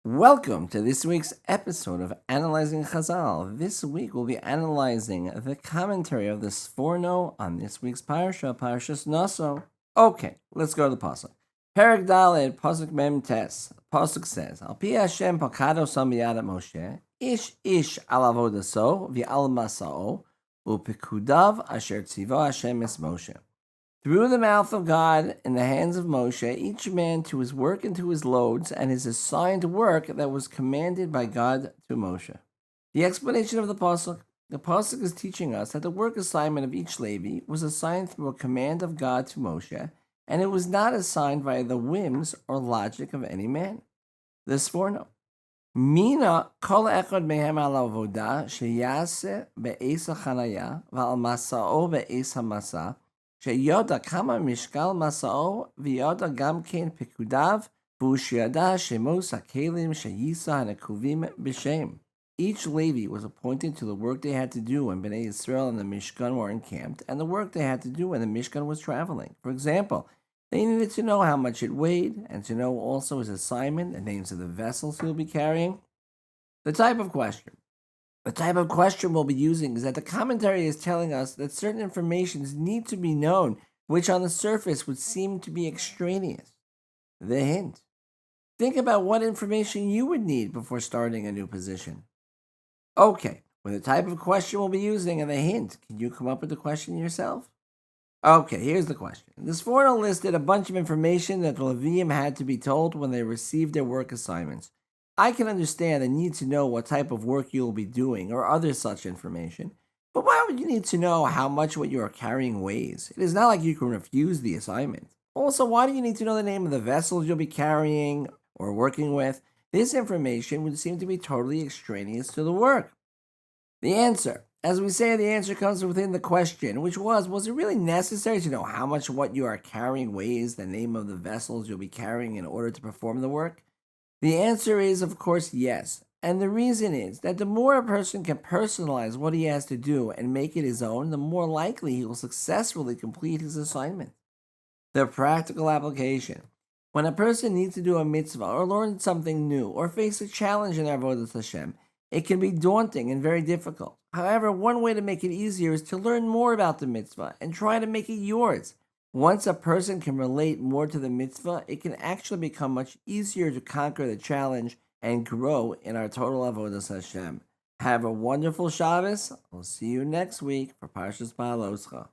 Welcome to this week's episode of Analyzing Chazal. This week we'll be analyzing the commentary of the Sforno on this week's Parsha, Parshas Naso. Okay, let's go to the Pasuk. Perek Daled, Pasuk Mem Tes. Pasuk says, Al pi Hashem pakado sam biyadat Moshe, ish al avodaso v'al masao, u'pekudav asher tzivo Hashem es Moshe. Through the mouth of God in the hands of Moshe, each man to his work and to his loads, and his assigned work that was commanded by God to Moshe. The explanation of the Pasuk is teaching us that the work assignment of each Levi was assigned through a command of God to Moshe, and it was not assigned by the whims or logic of any man. The Sforno. Mina kol echad mehem al avodah sheyase be'es hachanaya v'al masa'o be'es hamasa שיודע כמה משקל מסעו ויודע גם כן פקודיו והוא שידע שמות הכלים שיישא הנקובים בשם. Each Levi was appointed to the work they had to do when Bnei Israel and the Mishkan were encamped and the work they had to do when the Mishkan was traveling. For example, they needed to know how much it weighed and to know also his assignment, the names of the vessels he will be carrying. The type of question we'll be using is that the commentary is telling us that certain informations need to be known, which on the surface would seem to be extraneous. The hint. Think about what information you would need before starting a new position. Okay, with the type of question we'll be using and the hint, can you come up with the question yourself? Okay, here's the question. This Sforno listed a bunch of information that the Leviim had to be told when they received their work assignments. I can understand the need to know what type of work you will be doing or other such information, but why would you need to know how much what you are carrying weighs? It is not like you can refuse the assignment. Also, why do you need to know the name of the vessels you'll be carrying or working with? This information would seem to be totally extraneous to the work. The answer. As we say, the answer comes within the question, which was it really necessary to know how much what you are carrying weighs, the name of the vessels you'll be carrying in order to perform the work? The answer is, of course, yes. And the reason is that the more a person can personalize what he has to do and make it his own, the more likely he will successfully complete his assignment. The practical application. When a person needs to do a mitzvah or learn something new or face a challenge in Avodas Hashem, it can be daunting and very difficult. However, one way to make it easier is to learn more about the mitzvah and try to make it yours. Once a person can relate more to the mitzvah, it can actually become much easier to conquer the challenge and grow in our total avodas Hashem. Have a wonderful Shabbos. I'll see you next week for Parshas Baaloscha.